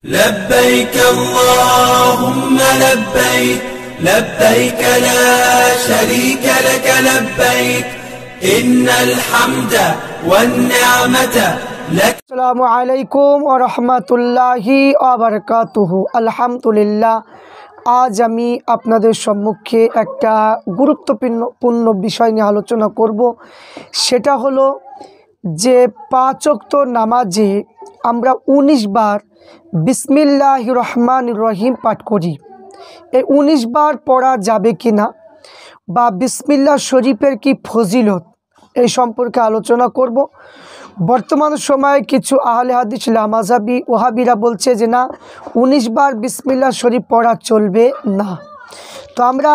لبيك اللهم لبيك لبيك لا شريك لك لبيك إن الحمد والنعمة لك। আসসালামু আলাইকুম ওয়া রাহমাতুল্লাহি ওয়া বারাকাতুহু। আলহামদুলিল্লাহ, আজ আমি আপনাদের সম্মুখে একটা গুরুত্বপূর্ণ বিষয় নিয়ে আলোচনা করব। সেটা হলো যে 5 ওয়াক্ত নামাজে আমরা 19 বার বিসমিল্লাহির রহমানির রহিম পাঠ করি। এই 19 বার পড়া যাবে কি না, বা বিসমিল্লাহ শরীফের কি ফজিলত, এই সম্পর্কে আলোচনা করব। বর্তমান সময়ে কিছু আহলে হাদিস লামাযাবি ওহাবিরা বলছে যে না, 19 বার বিসমিল্লাহ শরীফ পড়া চলবে না। তো আমরা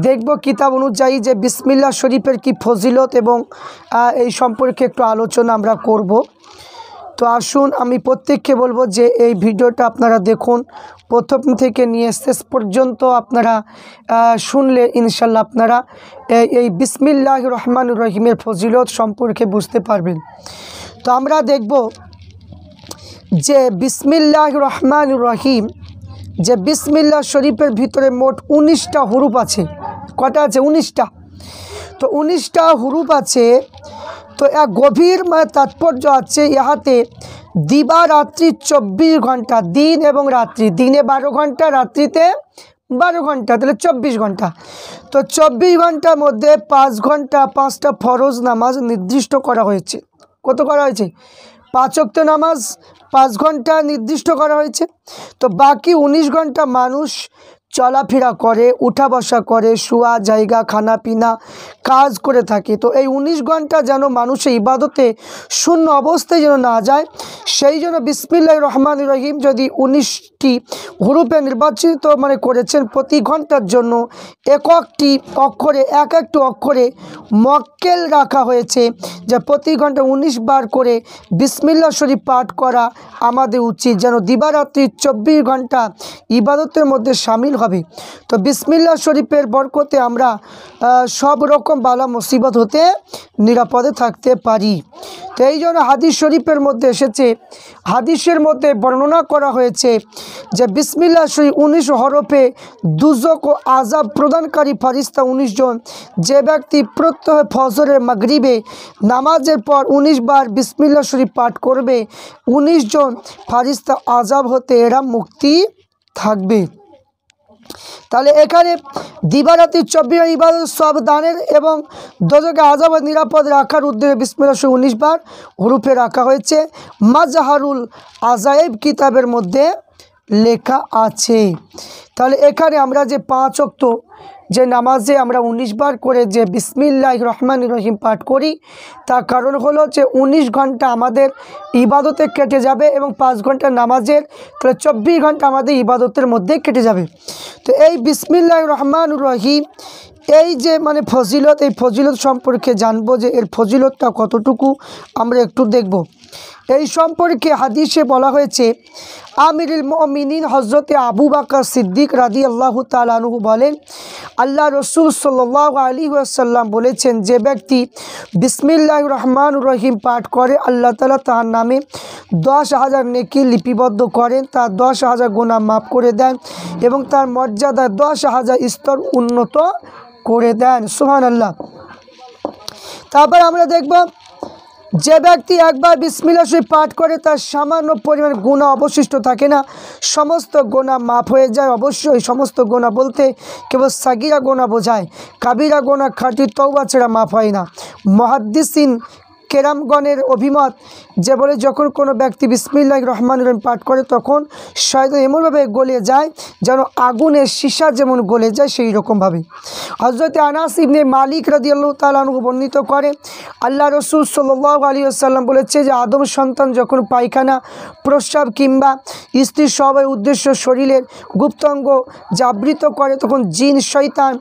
দেখব কিতাব অনুযায়ী যে বিসমিল্লাহ শরীফের কি ফজিলত এবং এই সম্পর্কে একটু আলোচনা আমরা করব। তো আসুন, আমি প্রত্যেককে বলবো যে এই ভিডিওটা আপনারা দেখুন, প্রথম থেকে নিয়ে শেষ পর্যন্ত আপনারা শুনলে ইনশাল্লাহ আপনারা এই বিসমিল্লাহির রহমানির রহিমের ফজিলত সম্পর্কে বুঝতে পারবেন। তো আমরা দেখব যে বিসমিল্লাহির রহমানির রহিম, যে বিসমিল্লাহ শরীফের ভিতরে মোট 19টা হুরুফ আছে। কটা আছে? 19টা। তো 19টা হুরুফ আছে। তো এক গভীর তাৎপর্য আছে ইহাতে। দিবারাত্রি 24 ঘন্টা, দিন এবং রাত্রি, দিনে 12 ঘন্টা, রাত্রিতে 12 ঘন্টা, তাহলে 24 ঘন্টা। তো 24 ঘন্টার মধ্যে 5 ঘন্টা 5টা ফরজ নামাজ নির্দিষ্ট করা হয়েছে। কত করা হয়েছে? 5 ওয়াক্ত নামাজ 5 ঘন্টা নির্দিষ্ট করা হয়েছে। তো বাকি 19 ঘন্টা মানুষ চলাফেরা করে, উঠা বসা করে, শোয়া জায়গা, খানা পিনা, কাজ করে থাকে। তো এই 19 ঘন্টা যেন মানুষের ইবাদতে শূন্য অবস্থায় যেন না যায়, সেই জন্য বিসমিল্লাহির রহমানির রহিম যদি 19টি হুরুফে নির্বাচিত করেছেন, প্রতি ঘন্টার জন্য একটি অক্ষরে একটি অক্ষরে মক্কেল রাখা হয়েছে, যে প্রতি ঘন্টা 19 বার করে বিসমিল্লাহ শরীফ পাঠ করা আমাদের উচিত, যেন দিবারাত্রি 24 ঘন্টা ইবাদতের মধ্যে শামিল হবে। তো বিসমিল্লাহ শরীফের বরকতে আমরা সব রকম বালা মুসিবত হতে নিরাপদে থাকতে পারি। তো এই জন্য হাদিস শরীফের মধ্যে এসেছে, হাদিসের মধ্যে বর্ণনা করা হয়েছে যে বিসমিল্লাহ শরীফ 19 হরফে দুজক ও আযাব প্রদানকারী ফারিস্তা 19 জন। যে ব্যক্তি প্রত্যহ ফজরের মাগরিবে নামাজের পর 19 বার বিসমিল্লাহ শরীফ পাঠ করবে, 19 জন ফারিস্তা আযাব হতে এরা মুক্তি থাকবে। তাহলে এখানে দিবারাত্রি 24 ইবাদত সব দানের এবং দোজকে আযাব নিরাপদ রাখার উদ্দেশ্যে বিসমিল্লাহ শরীফ 19 বার হুরুফে রাখা হয়েছে। মাজহারুল আজায়েব কিতাবের মধ্যে লেখা আছে। তাহলে এখানে আমরা যে 5 ওয়াক্ত যে নামাজে আমরা 19 বার করে যে বিসমিল্লাহির রহমানির রহিম পাঠ করি, তার কারণ হলো যে 19 ঘন্টা আমাদের ইবাদতে কেটে যাবে এবং 5 ঘন্টা নামাজের, তাহলে 24 ঘন্টা আমাদের ইবাদতের মধ্যে কেটে যাবে। তো এই বিসমিল্লাহির রহমানির রহিম এই যে ফজিলত, এই ফজিলত সম্পর্কে জানবো যে এর ফজিলতটা কতটুকু আমরা একটু দেখব। এই সম্পর্কে হাদিসে বলা হয়েছে, আমিরুল মুমিনিন হযরত আবু বকর সিদ্দিক রাদিয়াল্লাহু তাআলা আনহু বলেন, আল্লাহ রসুল সাল্লাল্লাহু আলাইহি ওয়াসাল্লাম বলেছেন, যে ব্যক্তি বিসমিল্লাহির রহমানির রহিম পাঠ করে, আল্লাহ তাআলা তার নামে 10,000 নেকি লিপিবদ্ধ করেন, তার 10,000 গুনাহ মাফ করে দেন এবং তার মর্যাদা 10,000 স্তর উন্নত করে দেন। সুবহানাল্লাহ। তারপর আমরা দেখব, যে ব্যক্তি একবার বিসমিল্লাহ শরীফ পাঠ করে তার সামান্য পরিমাণ গুনাহ অবশিষ্ট থাকে না, সমস্ত গুনাহ মাফ হয়ে যায়। অবশ্যই সমস্ত গুনাহ বলতে কেবল সাগীরা গুনাহ বোঝায়, কাবিরা গুনাহ খাঁটি তওবা ছাড়া মাফ হয় না। মুহাদ্দিসিন কেরামগণের অভিমত যে বলে, যখন কোনো ব্যক্তি বিসমিল্লাহির রহমানির রহিম পাঠ করে তখন শয়তান এমনভাবে গলে যায় যেন আগুনের সীসা যেমন গলে যায়, সেই রকমভাবে। হযরত আনাস ইবনে মালিক রাদিয়াল্লাহু তাআলা আনহু বর্ণিত করে, আল্লাহ রসুল সাল্লাল্লাহু আলাইহি ওয়াসাল্লাম বলেছে যে আদম সন্তান যখন পায়খানা, প্রস্রাব কিংবা স্ত্রী সবের উদ্দেশ্য শরীরের গুপ্তাঙ্গ জাবৃত করে, তখন জিন শয়তান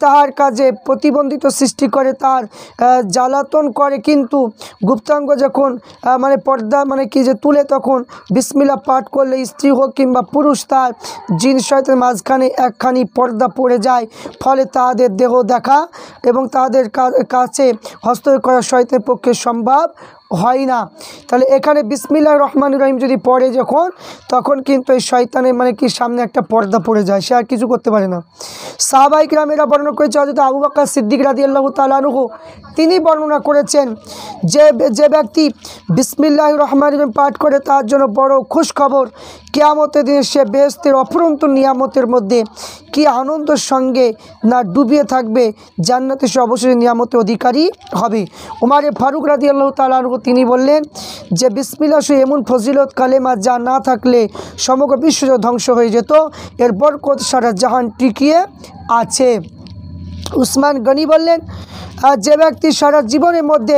তাহার কাজে প্রতিবন্ধিত সৃষ্টি করে, তার জ্বালাতন করে। কিন্তু গুপ্তাঙ্গ যখন পর্দা তুলে, তখন বিসমিল্লাহ পাঠ করলে স্ত্রী হোক কিংবা পুরুষ, তার জিন শয়তানের মাঝখানে একখানি পর্দা পড়ে যায়। ফলে তাদের দেহ দেখা এবং তাদের কাছে হস্তক্ষেপ করা শয়তানের পক্ষে সম্ভব হয় না। তাহলে এখানে বিসমিল্লাহির রহমানির রহিম যদি পড়ে যখন, তখন কিন্তু এই শয়তানের মানে কি সামনে একটা পর্দা পড়ে যায়, সে আর কিছু করতে পারে না। সাহাবায়ে কিরামেরা বর্ণনা করেছে, হযরত আবু বকর সিদ্দিক রাদিয়াল্লাহু তাআলা আনহু তিনি বর্ণনা করেছেন যে ব্যক্তি বিসমিল্লাহির রহমানির রহিম পাঠ করে তার জন্য বড় খুশখবর, কিয়ামতের দিনে সে বেহেশতের অফুরন্ত নিয়ামতের মধ্যে কি আনন্দের সঙ্গে না ডুবিয়ে থাকবে, জান্নাতে সে অবশ্যই নিয়ামতের অধিকারী হবে। উমারে ফারুক রাদিয়াল্লাহু তাআলা আনহু তিনি বললেন যে বিসমিল্লাহ সে এমন ফজিলত কালেমা যা না থাকলে সমগ্র বিশ্ব ধ্বংস হয়ে যেত, এর বরকত সারা জাহান টিকিয়ে আছে। উসমান গনি বললেন, যে ব্যক্তি সারা জীবনের মধ্যে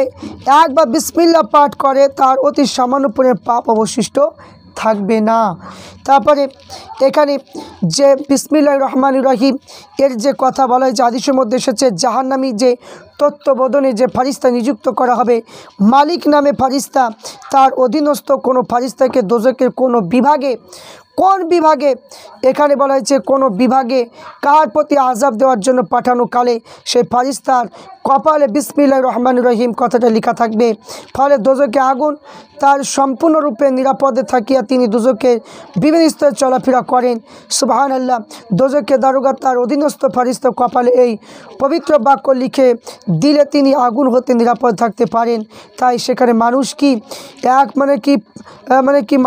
একবার বিসমিল্লাহ পাঠ করে তার অতি সামান্য পরিমাণ পাপ অবশিষ্ট থাকবে না। তারপরে এখানে যে বিসমিল্লাহির রহমানির রহিম এর যে কথা বলা হয়েছে হাদিসের মধ্যে এসেছে, জাহান্নামী যে তত্ত্বাবধানে যে ফারিস্তা নিযুক্ত করা হবে, মালিক নামে ফারিস্তা, তার অধীনস্থ কোনো ফারিস্তাকে দোজখের কোনো বিভাগে, কোন বিভাগে, এখানে বলা হয়েছে কোনো বিভাগে কার প্রতি আযাব দেওয়ার জন্য পাঠানো কালে সেই ফারিস্তার কপালে বিসমিল্লাহির রহমানির রহিম কথাটা লেখা থাকবে। ফলে দোজখে আগুন তার সম্পূর্ণরূপে নিরাপদে থাকিয়া তিনি দোজখের বিভিন্ন স্তরে চলাফেরা করেন। সুবহানাল্লাহ। দোজখের দারোগা তার অধীনস্থ ফারিস্তা কপালে এই পবিত্র বাক্য লিখে দিলে তিনি আগুন হতে নিরাপদ থাকতে পারেন। তাই সেখানে মানুষ কি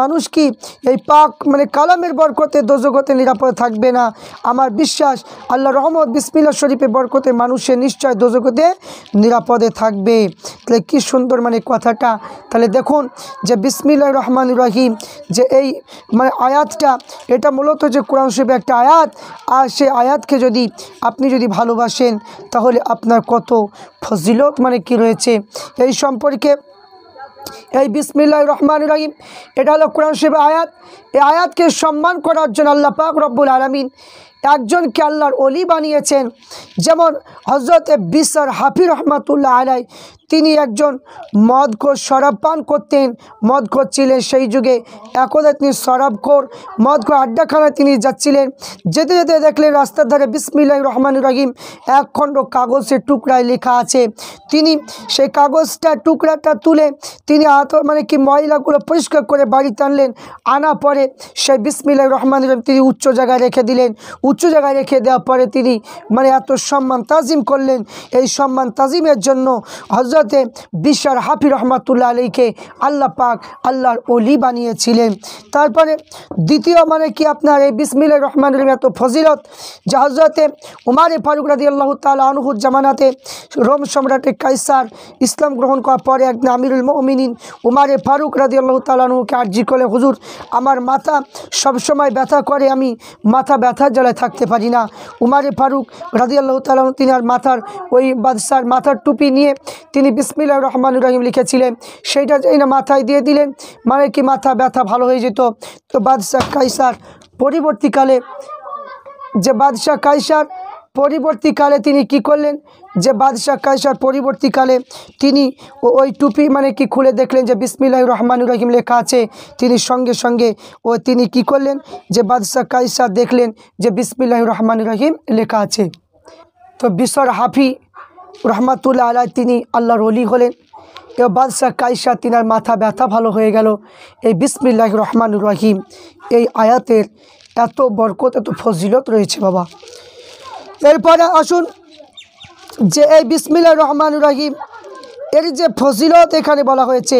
মানুষ কি এই পাক কালামের বরকতে দোজখ হতে নিরাপদ থাকবে না? আমার বিশ্বাস আল্লাহর রহমত বিসমিল্লাহ শরীফের বরকতে মানুষের নিশ্চয় দোজখ হতে নিরাপদে থাকবে। তাহলে কি সুন্দর কথাটা। তাহলে দেখুন যে বিসমিল্লাহির রহমানির রহিম যে এই আয়াতটা, এটা মূলত যে কোরআন শরীফের একটা আয়াত, আর সেই আয়াতকে যদি আপনি যদি ভালোবাসেন তাহলে আপনার কত ফজিলত কি রয়েছে এই সম্পর্কে। এই বিসমিল্লাহির রহমানির রহিম এটা হলো কোরআন শরীফের আয়াত। এই আয়াতকে সম্মান করার জন্য আল্লাহ পাক রব্বুল আলামিন একজনকে আল্লাহর ওলি বানিয়েছেন। যেমন হযরত বিশর হাফি রহমাতুল্লাহ আলাই, তিনি একজন মদখোর, শরাব পান করতেন, মদখোর ছিলেন সেই যুগে। একদা তিনি শরাবখোর মদখোর আড্ডাখানায় তিনি যাচ্ছিলেন, যেতে যেতে দেখলেন রাস্তার ধারে বিসমিল্লাহির রহমানির রহিম এক খণ্ড কাগজের টুকরায় লেখা আছে। তিনি সেই টুকরাটা তুলে তিনি ময়লাগুলো পরিষ্কার করে বাড়িতে আনলেন। আনা পরে সেই বিসমিল্লাহির রহমানির রহিম তিনি উচ্চ জায়গায় রেখে দিলেন। উচ্চ জায়গায় রেখে দেওয়ার পরে তিনি এত সম্মান তাজিম করলেন। এই সম্মান তাজিমের জন্য হযরতে বিশর হাফি রহমাতুল্লাহ আলাইকে আল্লাহ পাক আল্লাহর ওলি বানিয়েছিলেন। তারপরে দ্বিতীয় আপনার এই বিসমিল্লাহির রহমানির রহিম এত ফজিলত যে হযরতে উমারে ফারুক রাদিয়াল্লাহু তাআলা আনহুর জামানাতে রোম সম্রাটের কাইসার ইসলাম গ্রহণ করার পরে একদিন আমিরুল মুমিনিন উমারে ফারুক রাদিয়াল্লাহু তাআলা আনহুকে আরজি করলেন, হুজুর আমার মাথা সবসময় ব্যথা করে, আমি মাথা ব্যথার জ্বালায় থাকতে পারি না। উমারে ফারুক রাদিয়াল্লাহু তাআলা তিনি আর মাথার ওই বাদশার মাথার টুপি নিয়ে তিনি বিসমিল্লাহির রহমানির রহিম লিখেছিলেন, সেইটা না মাথায় দিয়ে দিলেন, মাথা ব্যথা ভালো হয়ে যেত। তো বাদশাহ কাইসার পরবর্তীকালে তিনি কি করলেন, যে বাদশাহ কাইসার পরবর্তীকালে তিনি ওই টুপি খুলে দেখলেন যে বিসমিল্লাহির রহমানির রহিম লেখা আছে। তিনি সঙ্গে সঙ্গে তিনি কি করলেন, যে বাদশাহ কাইসার দেখলেন যে বিসমিল্লাহির রহমানির রহিম লেখা আছে। তো বিশর হাফি রহমাতুল্লাহ আলাই তিনি আল্লাহর ওলি হলেন। এ বাদশাহ কাইসার তিনার মাথা ব্যথা ভালো হয়ে গেল। এই বিসমিল্লাহির রহমানির রহিম এই আয়াতের এত বরকত, এত ফজিলত রয়েছে বাবা। এরপরে আসুন যে এই বিসমিল্লাহির রহমানির রহিম এর যে ফজিলত এখানে বলা হয়েছে,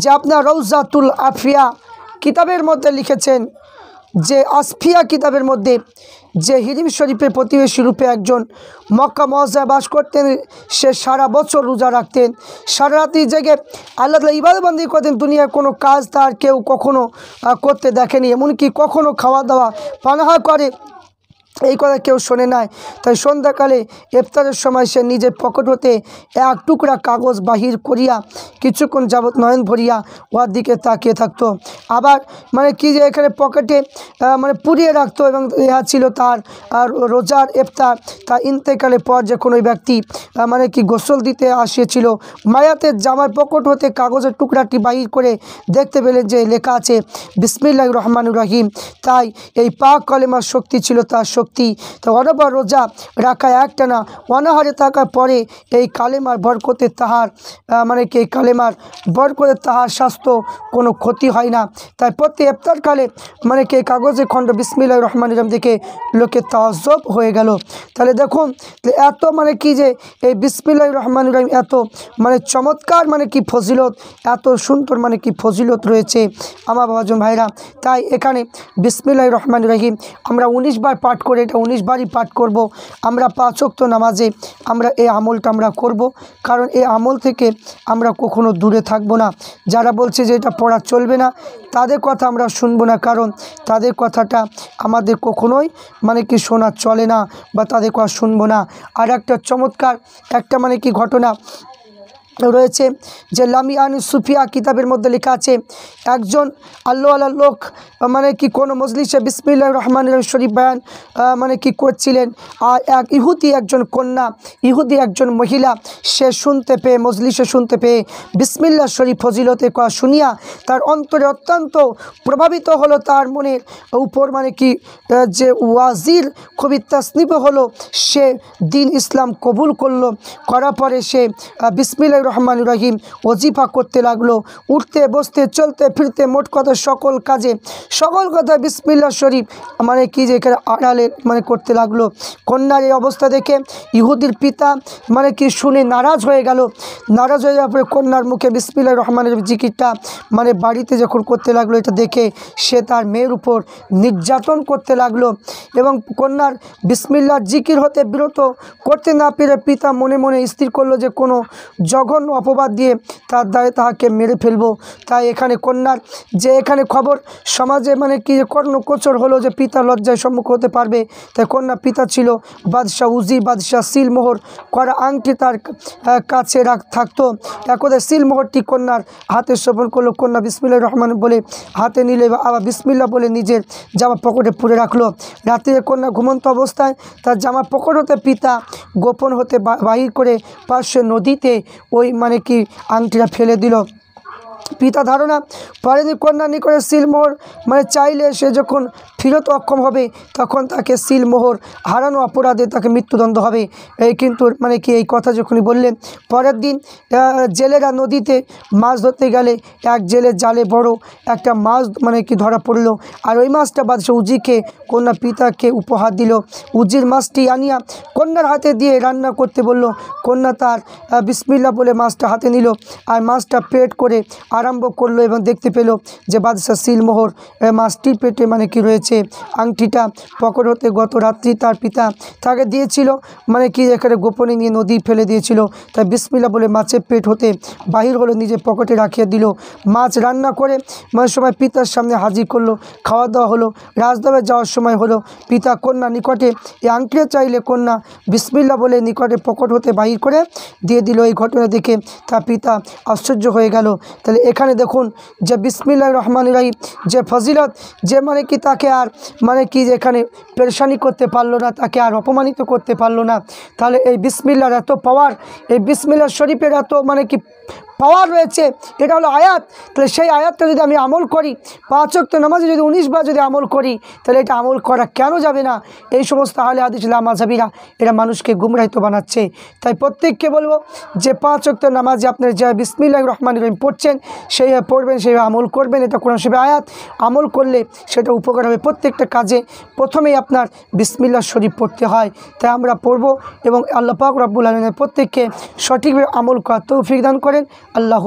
যে আপনার রওজাতুল আফিয়া কিতাবের মধ্যে লিখেছেন, যে আসফিয়া কিতাবের মধ্যে, যে হিরিম শরীফের প্রতিবেশী রূপে একজন মক্কা মহাজায় বাস করতেন, সে সারা বছর রোজা রাখতেন, সারা রাত্রি জেগে আল্লাহ তাআলা ইবাদত বন্দেগী করতেন। দুনিয়ার কোনো কাজ তার কেউ কখনো করতে দেখেনি, এমনকি কখনো খাওয়া দাওয়া পানাহার করে এই কথা কেউ শোনে নাই। তাই সন্ধ্যাকালে ইফতারের সময় সে নিজের পকেট হতে এক টুকরা কাগজ বাহির করিয়া কিছুক্ষণ যাবৎ নয়ন ভরিয়া ওর দিকে তাকিয়ে থাকতো। আবার যে এখানে পকেটে পুড়িয়ে রাখতো, এবং ইহা ছিল তার রোজার ইফতার। তার ইন্তেকালের পর যে কোনো ব্যক্তি গোসল দিতে আসিয়েছিল, মায়াতের জামার পকেট হতে কাগজের টুকরাটি বাহির করে দেখতে পেলেন যে লেখা আছে বিসমিল্লাহির রহমানির রহিম। তাই এই পাক কলেমার শক্তি ছিল, তার শক্তি সত্যি। তো অনবর রোজা রাখা একটানা অনাহারে থাকার পরে এই কালেমার বরকতে তাহার কি এই কালেমার বরকতে তাহার স্বাস্থ্য কোনো ক্ষতি হয় না। তাই প্রতি ইফতারকালে কি এই কাগজে খণ্ড বিসমিল্লাহির রহমানির রহিম দেখে লোকে তাজ্জব হয়ে গেল। তাহলে দেখুন এত কি যে এই বিসমিল্লাহির রহমানির রহিম এত চমৎকার কি ফজিলত, এত সুন্দর কি ফজিলত রয়েছে আমার বাবাজন ভাইরা। তাই এখানে বিসমিল্লাহির রহমানির রহিম আমরা 19 বার পাঠ করে, এটা 19 বারই পাঠ করব। আমরা 5 ওয়াক্ত নামাজে আমরা এই আমলটা আমরা করব, কারণ এই আমল থেকে আমরা কখনো দূরে থাকব না। যারা বলছে যে এটা পড়া চলবে না তাদের কথা আমরা শুনবো না, কারণ তাদের কথাটা আমাদের কখনোই কি শোনা চলে না বা তাদের কথা শুনবো না। আর একটা চমৎকার একটা কি ঘটনা রয়েছে যে লামিয়ান সুফিয়া কিতাবের মধ্যে লেখা আছে, একজন আল্লাহওয়ালা লোক কি কোনো মজলিসে বিসমিল্লাহির রহমানির রহিম শরীফ বয়ান করছিলেন। আর এক একজন কন্যা, একজন মহিলা, সে শুনতে পেয়ে, মজলিসে শুনতে পেয়ে বিসমিল্লাহ শরীফ ফজিলতের কথা শুনিয়া তার অন্তরে অত্যন্ত প্রভাবিত হলো, তার মনের উপর যে ওয়াজির খুবই তাসনিফ হলো, সে দিন ইসলাম কবুল করলো। করার পরে সে বিসমিল্লাহির রহমানির রহিম ওজিফা করতে লাগলো, উঠতে বসতে চলতে ফিরতে মোট কথা সকল কাজে সকল কথা বিসমিল্লাহ শরীফ কি যে এখানে আড়ালে করতে লাগলো। কন্যার এই অবস্থা দেখে ইহুদির পিতা কি শুনে নারাজ হয়ে গেল। নারাজ হয়ে যাওয়ার পরে কন্যার মুখে বিসমিল্লাহির রহমানির রহিম জিকিরটা বাড়িতে যখন করতে লাগলো, এটা দেখে সে তার মেয়ের উপর নির্যাতন করতে লাগলো এবং কন্যার বিসমিল্লাহর জিকির হতে বিরত করতে না পেরে পিতা মনে মনে স্থির করলো যে কোনো জঘন্য অপবাদ দিয়ে তার দ্বারে তাহাকে মেরে ফেলবো। তাই এখানে কন্যার যে এখানে খবর সমাজে কি কর্ণগোচর হলো যে পিতা লজ্জায় সম্মুখ হতে পারবে। তাই কন্যা পিতা ছিল বাদশাহ উজি, বাদশাহ সিলমোহর করা আংটি তার কাছে থাকতো। একদা সিলমোহরটি কন্যার হাতে শোভন করলো। কন্যা বিসমিল্লাহির রহমান বলে হাতে নিলে আবার বিসমিল্লাহ বলে নিজের জামা পকেটে পুরে রাখলো। রাত্রে কন্যা ঘুমন্ত অবস্থায় তার জামা পকেট হতে পিতা গোপন হতে বাহির করে পার্শ্বে নদীতে ওই আংটিটা ফেলে দিল। পিতা ধারণা পরের কন্যা নিকটে সিলমোহর চাইলে সে যখন ফিরত অক্ষম হবে তখন তাকে সিলমোহর হারানো অপরাধে তাকে মৃত্যুদণ্ড হবে। এই কিন্তু এই কথা যখনই বললেন, পরের দিন জেলেরা নদীতে মাছ ধরতে গেলে এক জেলের জালে বড় একটা মাছ ধরা পড়লো। আর ওই মাছটা বাদশাহ উজিকে কন্যা পিতাকে উপহার দিল। উজির মাছটি আনিয়া কন্যার হাতে দিয়ে রান্না করতে বলল। কন্যা তার বিসমিল্লাহ বলে মাছটা হাতে নিল আর মাছটা পেট করে আরম্ভ করলো এবং দেখতে পেল যে বাদশাহ সিলমোহর মাছটির পেটে কি রয়েছে। আংটিটা পকেট হতে গত রাত্রি তার পিতা তাকে দিয়েছিল, এখানে গোপনে নিয়ে নদী ফেলে দিয়েছিল। তাই বিসমিল্লাহ বলে মাছের পেট হতে বাহির হলো, নিজের পকেটে রাখিয়ে দিল। মাছ রান্না করে সময় পিতার সামনে হাজির করলো। খাওয়া দাওয়া হলো। রাজদরবারে যাওয়ার সময় হলো। পিতা কন্যা নিকটে এই আংটিটা চাইলে কন্যা বিসমিল্লাহ বলে নিকটে পকেট হতে বাহির করে দিয়ে দিল। এই ঘটনা দেখে তার পিতা আশ্চর্য হয়ে গেল। তাহলে এখানে দেখুন যে বিসমিল্লাহির রহমানির রহিম যে ফজিলত, যে কি তাকে আর যে এখানে পেরেশানি করতে পারলো না, তাকে আর অপমানিত করতে পারলো না। তাহলে এই বিসমিল্লাহর এত পাওয়ার, এই বিসমিল্লাহ শরীফের এত কি পাওয়ার রয়েছে, এটা হলো আয়াত। তাহলে সেই আয়াতটা যদি আমি আমল করি, 5 ওয়াক্ত নামাজে যদি 19 বার যদি আমল করি, তাহলে এটা আমল করা কেন যাবে না? এই সমস্ত আহলে হাদিস লামাযাবিরা এরা মানুষকে গুমরাহিত বানাচ্ছে। তাই প্রত্যেককে বলবো যে 5 ওয়াক্ত নামাজে আপনার যে বিসমিল্লাহির রহমানির রহিম পড়ছেন সেইভাবে পড়বেন, সেইভাবে আমল করবেন। এটা কোরআন শরীফের আয়াত, আমল করলে সেটা উপকার হবে। প্রত্যেকটা কাজে প্রথমেই আপনার বিসমিল্লাহ শরীফ পড়তে হয়। তাই আমরা পড়ব এবং আল্লাহ পাক রব্বুল আলামিন প্রত্যেককে সঠিকভাবে আমল করার তৌফিক দান করেন। আল্লাহ।